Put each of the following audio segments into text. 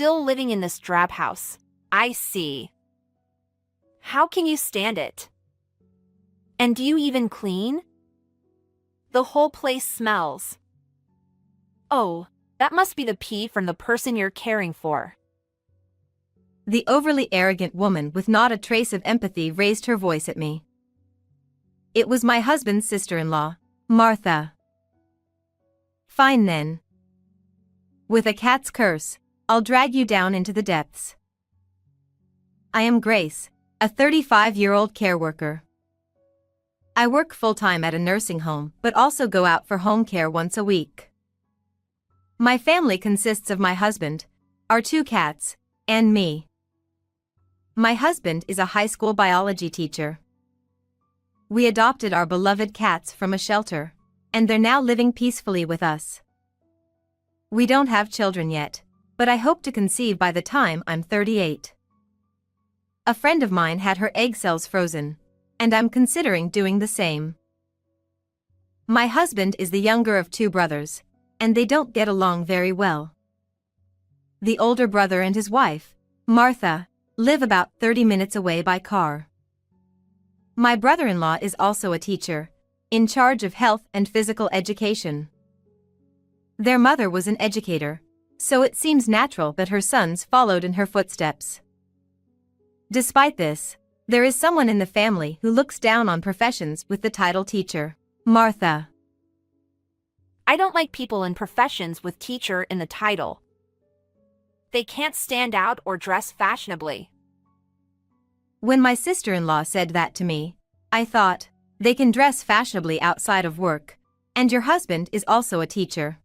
still living in this drab house. I see. How can you stand it? And do you even clean? The whole place smells. Oh, that must be the pee from the person you're caring for. The overly arrogant woman with not a trace of empathy raised her voice at me. It was my husband's sister-in-law, Martha. Fine then. With a cat's curse, I'll drag you down into the depths. I am Grace, a 35-year-old care worker. I work full-time at a nursing home but also go out for home care once a week. My family consists of my husband, our 2 cats, and me. My husband is a high school biology teacher. We adopted our beloved cats from a shelter, and they're now living peacefully with us. We don't have children yet, but I hope to conceive by the time I'm 38. A friend of mine had her egg cells frozen, and I'm considering doing the same. My husband is the younger of 2 brothers, and they don't get along very well. The older brother and his wife, Martha, live about 30 minutes away by car. My brother-in-law is also a teacher, in charge of health and physical education. Their mother was an educator, so it seems natural that her sons followed in her footsteps. Despite this, there is someone in the family who looks down on professions with the title teacher, Martha. I don't like people in professions with teacher in the title. They can't stand out or dress fashionably. When my sister-in-law said that to me, I thought, they can dress fashionably outside of work, and your husband is also a teacher.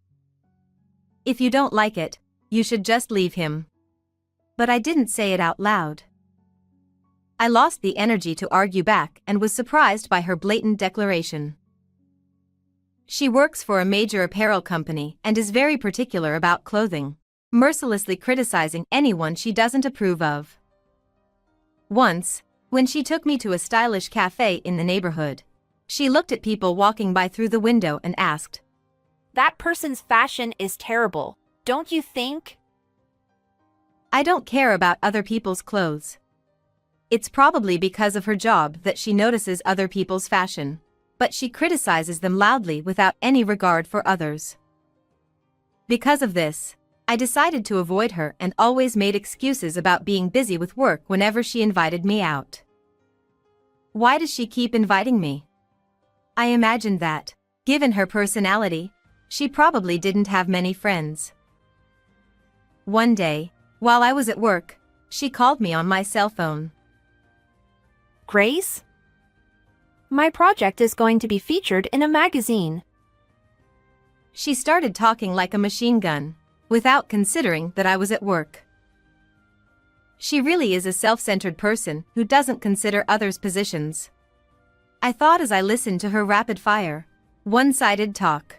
If you don't like it, you should just leave him. But I didn't say it out loud. I lost the energy to argue back and was surprised by her blatant declaration. She works for a major apparel company and is very particular about clothing, mercilessly criticizing anyone she doesn't approve of. Once, when she took me to a stylish cafe in the neighborhood, she looked at people walking by through the window and asked, "That person's fashion is terrible, don't you think?" I don't care about other people's clothes. It's probably because of her job that she notices other people's fashion, but she criticizes them loudly without any regard for others. Because of this, I decided to avoid her and always made excuses about being busy with work whenever she invited me out. Why does she keep inviting me? I imagined that, given her personality, she probably didn't have many friends. One day, while I was at work, she called me on my cell phone. "Grace? My project is going to be featured in a magazine." She started talking like a machine gun, without considering that I was at work. She really is a self-centered person who doesn't consider others' positions. I thought as I listened to her rapid-fire, one-sided talk.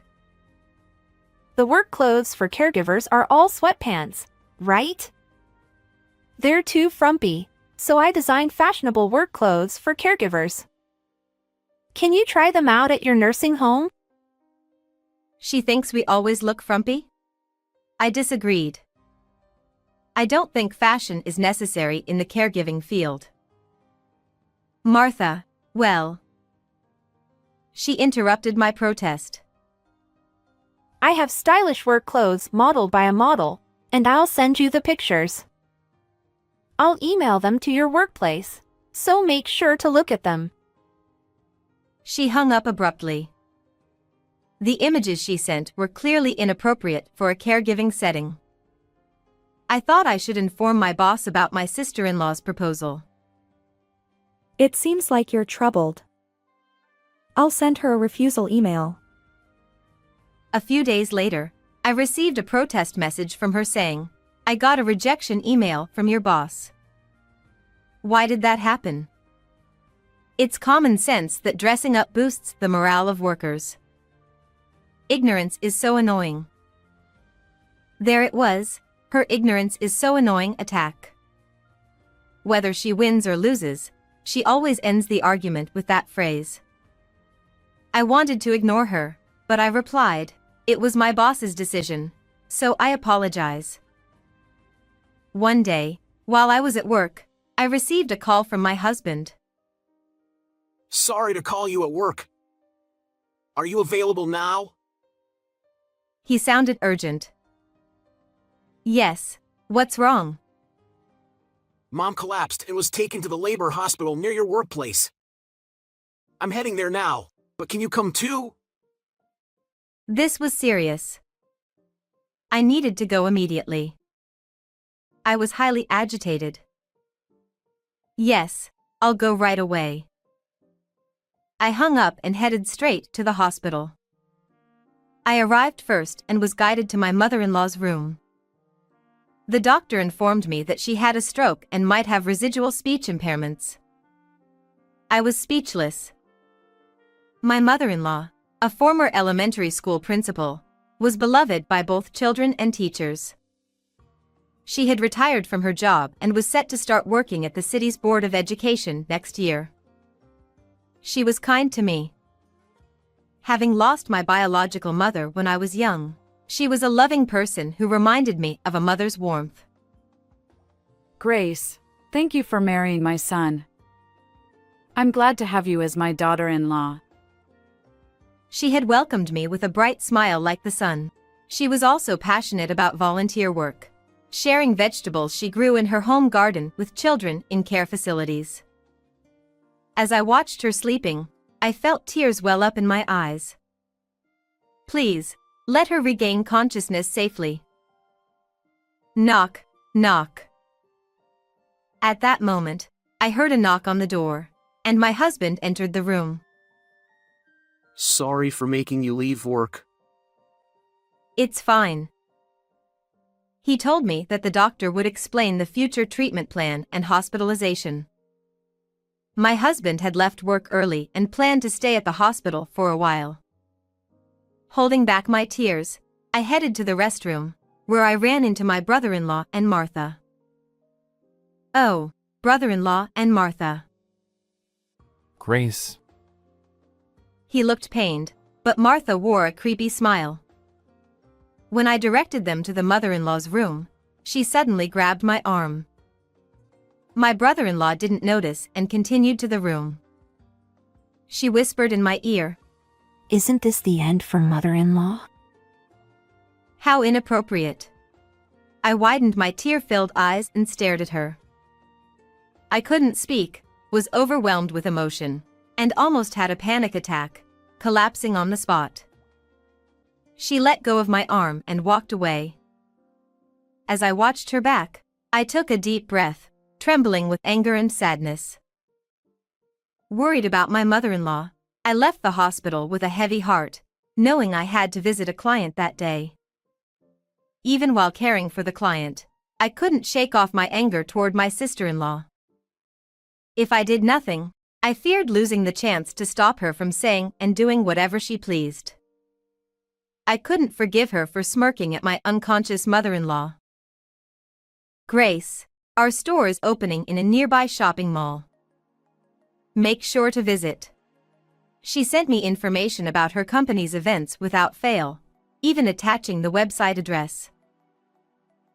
The work clothes for caregivers are all sweatpants, right? They're too frumpy, so I designed fashionable work clothes for caregivers. Can you try them out at your nursing home? She thinks we always look frumpy? I disagreed. I don't think fashion is necessary in the caregiving field. Martha, well. She interrupted my protest. I have stylish work clothes modeled by a model, and I'll send you the pictures. I'll email them to your workplace, so make sure to look at them. She hung up abruptly. The images she sent were clearly inappropriate for a caregiving setting. I thought I should inform my boss about my sister-in-law's proposal. It seems like you're troubled. I'll send her a refusal email. A few days later, I received a protest message from her saying, "I got a rejection email from your boss." Why did that happen? It's common sense that dressing up boosts the morale of workers. Ignorance is so annoying. There it was, her ignorance is so annoying attack. Whether she wins or loses, she always ends the argument with that phrase. I wanted to ignore her, but I replied, "It was my boss's decision, so I apologize." One day, while I was at work, I received a call from my husband. Sorry to call you at work. Are you available now? He sounded urgent. Yes, what's wrong? Mom collapsed and was taken to the labor hospital near your workplace. I'm heading there now, but can you come too? This was serious. I needed to go immediately. I was highly agitated. Yes, I'll go right away. I hung up and headed straight to the hospital. I arrived first and was guided to my mother-in-law's room. The doctor informed me that she had a stroke and might have residual speech impairments. I was speechless. My mother-in-law, a former elementary school principal, was beloved by both children and teachers. She had retired from her job and was set to start working at the city's Board of Education next year. She was kind to me. Having lost my biological mother when I was young, she was a loving person who reminded me of a mother's warmth. Grace, thank you for marrying my son. I'm glad to have you as my daughter-in-law. She had welcomed me with a bright smile like the sun. She was also passionate about volunteer work, sharing vegetables she grew in her home garden with children in care facilities. As I watched her sleeping, I felt tears well up in my eyes. Please, let her regain consciousness safely. Knock, knock. At that moment, I heard a knock on the door, and my husband entered the room. Sorry for making you leave work. It's fine. He told me that the doctor would explain the future treatment plan and hospitalization. My husband had left work early and planned to stay at the hospital for a while. Holding back my tears, I headed to the restroom, where I ran into my brother-in-law and Martha. Oh, brother-in-law and Martha. Grace. He looked pained, but Martha wore a creepy smile. When I directed them to the mother-in-law's room, she suddenly grabbed my arm. My brother-in-law didn't notice and continued to the room. She whispered in my ear, Isn't this the end for mother-in-law? "How inappropriate." I widened my tear-filled eyes and stared at her. I couldn't speak, was overwhelmed with emotion, and almost had a panic attack, collapsing on the spot. She let go of my arm and walked away. As I watched her back, I took a deep breath, trembling with anger and sadness. Worried about my mother-in-law, I left the hospital with a heavy heart, knowing I had to visit a client that day. Even while caring for the client, I couldn't shake off my anger toward my sister-in-law. If I did nothing, I feared losing the chance to stop her from saying and doing whatever she pleased. I couldn't forgive her for smirking at my unconscious mother-in-law. Grace, our store is opening in a nearby shopping mall. Make sure to visit. She sent me information about her company's events without fail, even attaching the website address.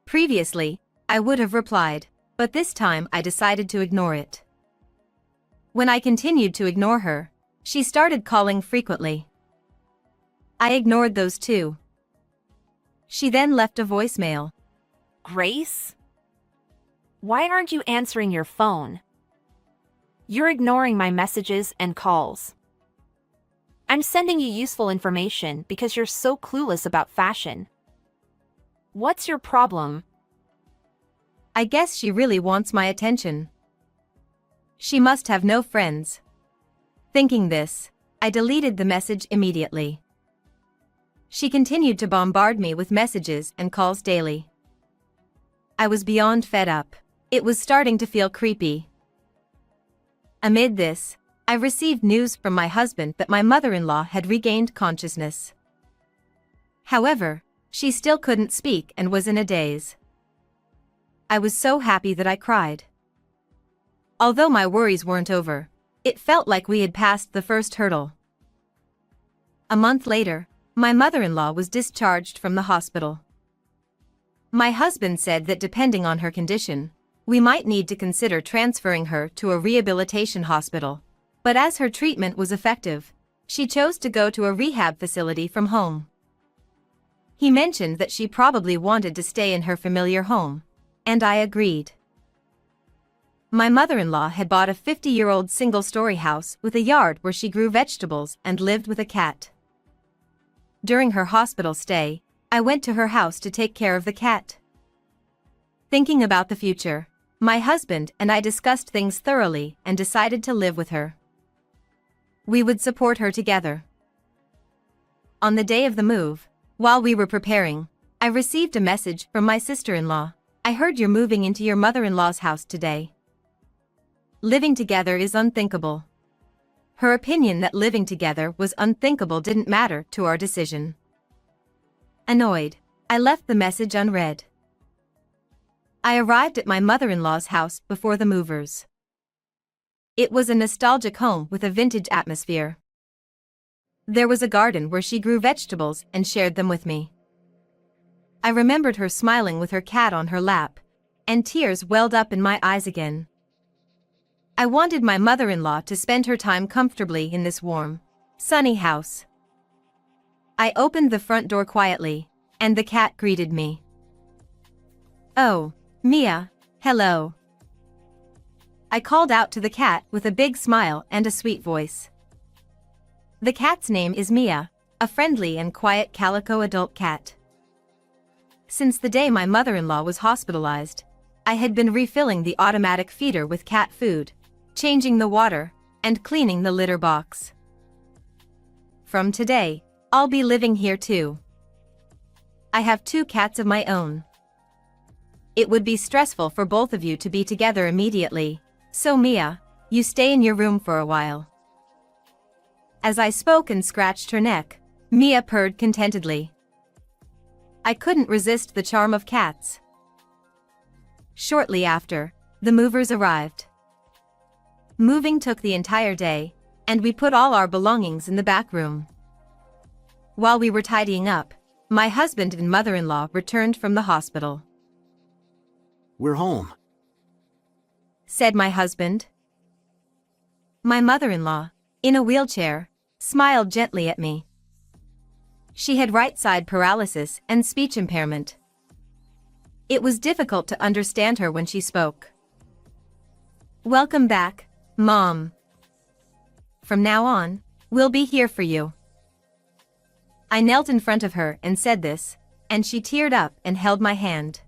Previously, I would have replied, but this time I decided to ignore it. When I continued to ignore her, she started calling frequently. I ignored those too. She then left a voicemail. Grace? Why aren't you answering your phone? You're ignoring my messages and calls. I'm sending you useful information because you're so clueless about fashion. What's your problem? I guess she really wants my attention. She must have no friends. Thinking this, I deleted the message immediately. She continued to bombard me with messages and calls daily. I was beyond fed up. It was starting to feel creepy. Amid this, I received news from my husband that my mother-in-law had regained consciousness. However, she still couldn't speak and was in a daze. I was so happy that I cried. Although my worries weren't over, it felt like we had passed the first hurdle. A month later, my mother-in-law was discharged from the hospital. My husband said that depending on her condition, we might need to consider transferring her to a rehabilitation hospital. But as her treatment was effective, she chose to go to a rehab facility from home. He mentioned that she probably wanted to stay in her familiar home, and I agreed. My mother-in-law had bought a 50-year-old single-story house with a yard where she grew vegetables and lived with a cat. During her hospital stay, I went to her house to take care of the cat. Thinking about the future, my husband and I discussed things thoroughly and decided to live with her. We would support her together. On the day of the move, while we were preparing, I received a message from my sister-in-law. I heard you're moving into your mother-in-law's house today. Living together is unthinkable. Her opinion that living together was unthinkable didn't matter to our decision. Annoyed, I left the message unread. I arrived at my mother-in-law's house before the movers. It was a nostalgic home with a vintage atmosphere. There was a garden where she grew vegetables and shared them with me. I remembered her smiling with her cat on her lap, and tears welled up in my eyes again. I wanted my mother-in-law to spend her time comfortably in this warm, sunny house. I opened the front door quietly, and the cat greeted me. "Oh, Mia, hello." I called out to the cat with a big smile and a sweet voice. The cat's name is Mia, a friendly and quiet calico adult cat. Since the day my mother-in-law was hospitalized, I had been refilling the automatic feeder with cat food, changing the water, and cleaning the litter box. From today, I'll be living here too. I have 2 cats of my own. It would be stressful for both of you to be together immediately, so Mia, you stay in your room for a while. As I spoke and scratched her neck, Mia purred contentedly. I couldn't resist the charm of cats. Shortly after, the movers arrived. Moving took the entire day, and we put all our belongings in the back room. While we were tidying up, my husband and mother-in-law returned from the hospital. We're home, Said my husband. My mother-in-law, in a wheelchair, smiled gently at me. She had right-side paralysis and speech impairment. It was difficult to understand her when she spoke. "Welcome back, Mom. From now on, we'll be here for you." I knelt in front of her and said this, and she teared up and held my hand.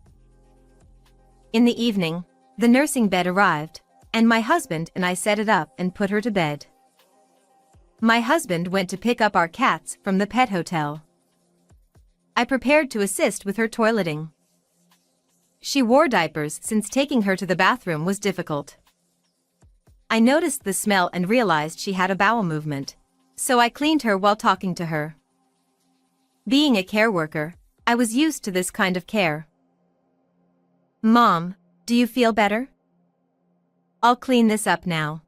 In the evening, the nursing bed arrived, and my husband and I set it up and put her to bed. My husband went to pick up our cats from the pet hotel. I prepared to assist with her toileting. She wore diapers since taking her to the bathroom was difficult. I noticed the smell and realized she had a bowel movement, so I cleaned her while talking to her. Being a care worker, I was used to this kind of care. "Mom, do you feel better? I'll clean this up now."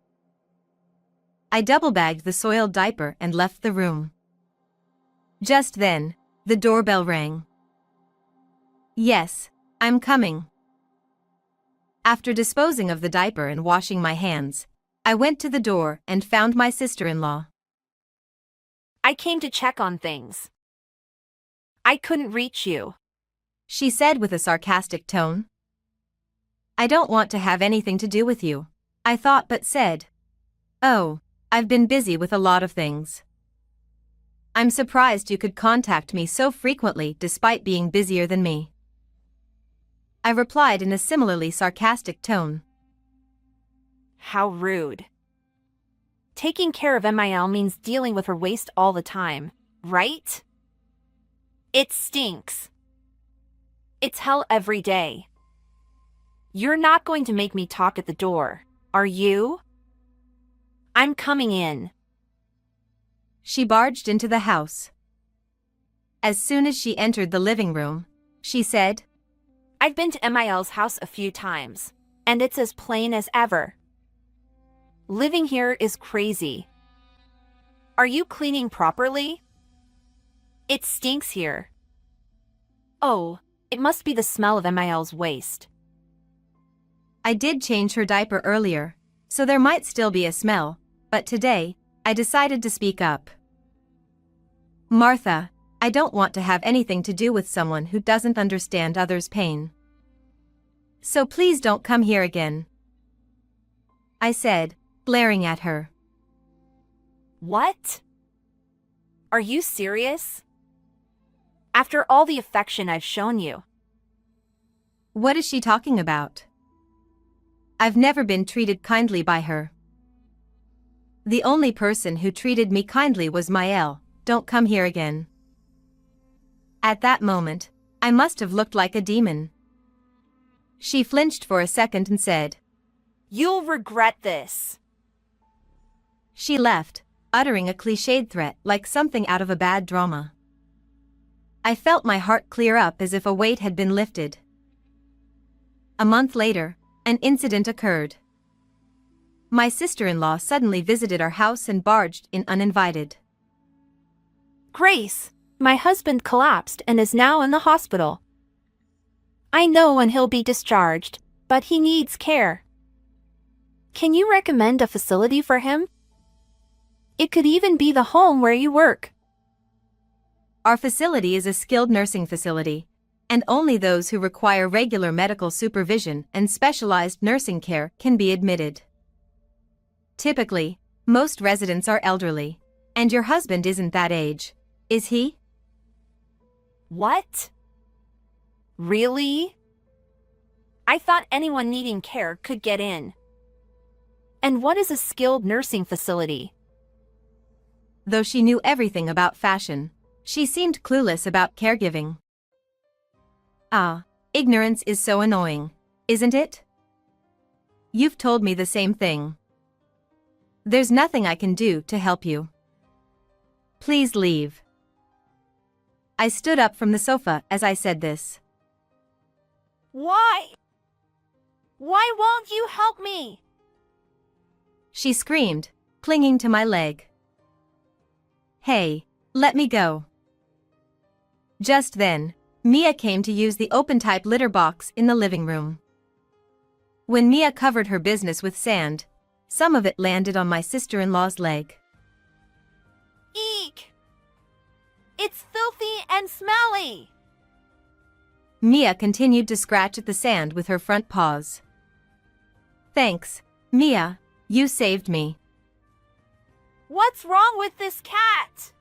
I double-bagged the soiled diaper and left the room. Just then, the doorbell rang. "Yes, I'm coming." After disposing of the diaper and washing my hands, I went to the door and found my sister-in-law. I came to check on things. I couldn't reach you. She said with a sarcastic tone. "I don't want to have anything to do with you," I thought but said. "Oh, I've been busy with a lot of things." "I'm surprised you could contact me so frequently despite being busier than me," I replied in a similarly sarcastic tone. How rude. Taking care of MIL means dealing with her waste all the time, right? It stinks. It's hell every day. You're not going to make me talk at the door, are you? I'm coming in. She barged into the house. As soon as she entered the living room, she said, I've been to MIL's house a few times, and it's as plain as ever. Living here is crazy. Are you cleaning properly? It stinks here. Oh, It must be the smell of Emil's waste. I did change her diaper earlier, so there might still be a smell, but today, I decided to speak up. Martha, I don't want to have anything to do with someone who doesn't understand others' pain. So please don't come here again, I said, glaring at her. What? Are you serious? After all the affection I've shown you. What is she talking about? I've never been treated kindly by her. The only person who treated me kindly was Mael. Don't come here again. At that moment, I must have looked like a demon. She flinched for a second and said, You'll regret this. She left, uttering a cliched threat like something out of a bad drama. I felt my heart clear up as if a weight had been lifted. A month later, an incident occurred. My sister-in-law suddenly visited our house and barged in uninvited. Grace, my husband collapsed and is now in the hospital. I know when he'll be discharged, but he needs care. Can you recommend a facility for him? It could even be the home where you work. Our facility is a skilled nursing facility, and only those who require regular medical supervision and specialized nursing care can be admitted. Typically, most residents are elderly, and your husband isn't that age, is he? What? Really? I thought anyone needing care could get in. And what is a skilled nursing facility? Though she knew everything about fashion, she seemed clueless about caregiving. Ah, ignorance is so annoying, isn't it? You've told me the same thing. There's nothing I can do to help you. Please leave. I stood up from the sofa as I said this. Why? Why won't you help me? She screamed, clinging to my leg. Hey, let me go. Just then, Mia came to use the open-type litter box in the living room. When Mia covered her business with sand, some of it landed on my sister-in-law's leg. Eek! It's filthy and smelly! Mia continued to scratch at the sand with her front paws. Thanks, Mia, you saved me. What's wrong with this cat?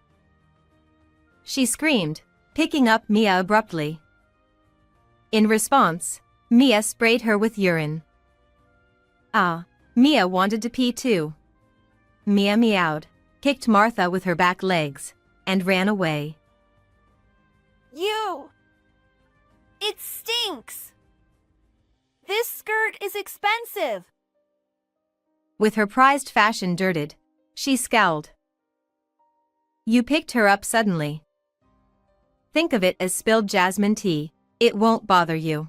She screamed, picking up Mia abruptly. In response, Mia sprayed her with urine. Ah, Mia wanted to pee too. Mia meowed, kicked Martha with her back legs, and ran away. You! It stinks! This skirt is expensive! With her prized fashion dirted, she scowled. You picked her up suddenly. Think of it as spilled jasmine tea, it won't bother you.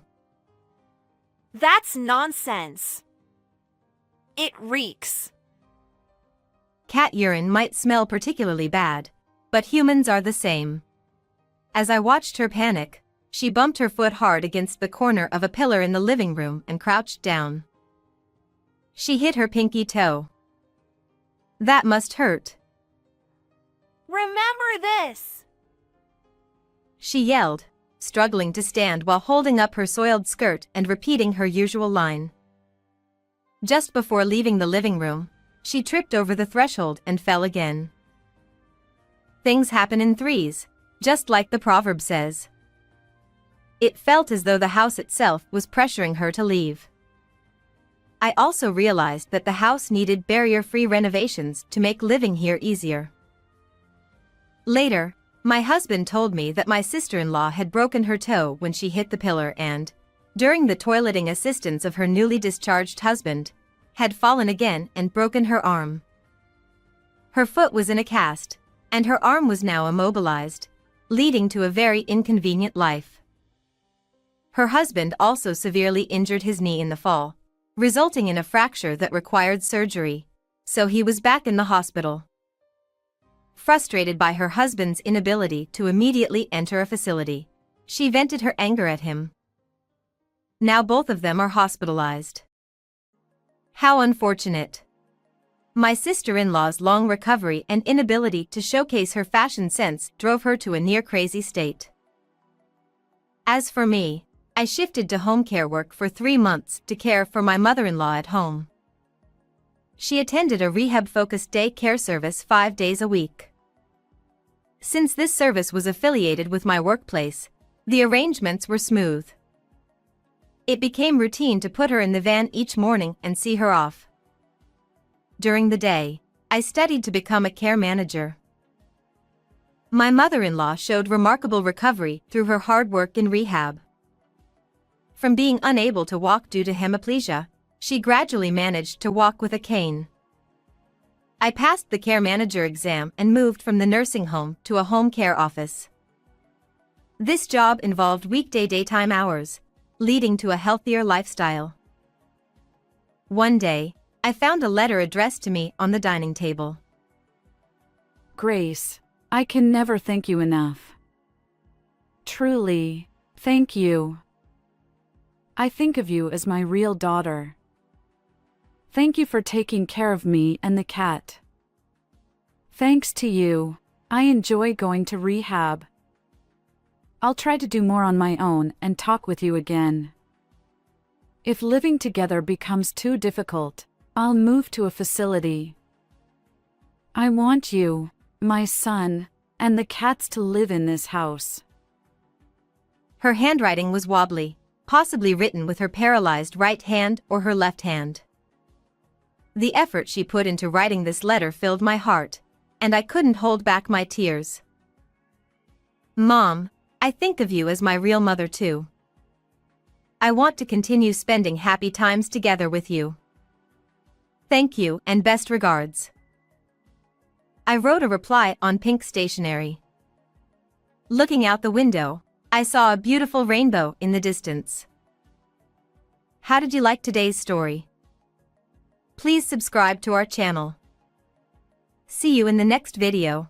That's nonsense. It reeks. Cat urine might smell particularly bad, but humans are the same. As I watched her panic, she bumped her foot hard against the corner of a pillar in the living room and crouched down. She hit her pinky toe. That must hurt. Remember this! She yelled, struggling to stand while holding up her soiled skirt and repeating her usual line. Just before leaving the living room, she tripped over the threshold and fell again. Things happen in threes, just like the proverb says. It felt as though the house itself was pressuring her to leave. I also realized that the house needed barrier-free renovations to make living here easier. Later, my husband told me that my sister-in-law had broken her toe when she hit the pillar and, during the toileting assistance of her newly discharged husband, had fallen again and broken her arm. Her foot was in a cast, and her arm was now immobilized, leading to a very inconvenient life. Her husband also severely injured his knee in the fall, resulting in a fracture that required surgery, so he was back in the hospital. Frustrated by her husband's inability to immediately enter a facility, She vented her anger at him. Now both of them are hospitalized. How unfortunate. My sister-in-law's long recovery and inability to showcase her fashion sense drove her to a near-crazy state. As for me, I shifted to home care work for 3 months to care for my mother-in-law at home. She attended a rehab-focused day care service 5 days a week. Since this service was affiliated with my workplace, the arrangements were smooth. It became routine to put her in the van each morning and see her off. During the day, I studied to become a care manager. My mother-in-law showed remarkable recovery through her hard work in rehab. From being unable to walk due to hemiplegia, she gradually managed to walk with a cane. I passed the care manager exam and moved from the nursing home to a home care office. This job involved weekday daytime hours, leading to a healthier lifestyle. One day, I found a letter addressed to me on the dining table. Grace, I can never thank you enough. Truly, thank you. I think of you as my real daughter. Thank you for taking care of me and the cat. Thanks to you, I enjoy going to rehab. I'll try to do more on my own and talk with you again. If living together becomes too difficult, I'll move to a facility. I want you, my son, and the cats to live in this house. Her handwriting was wobbly, possibly written with her paralyzed right hand or her left hand. The effort she put into writing this letter filled my heart, and I couldn't hold back my tears. Mom, I think of you as my real mother too. I want to continue spending happy times together with you. Thank you and best regards. I wrote a reply on pink stationery. Looking out the window, I saw a beautiful rainbow in the distance. How did you like today's story? Please subscribe to our channel. See you in the next video.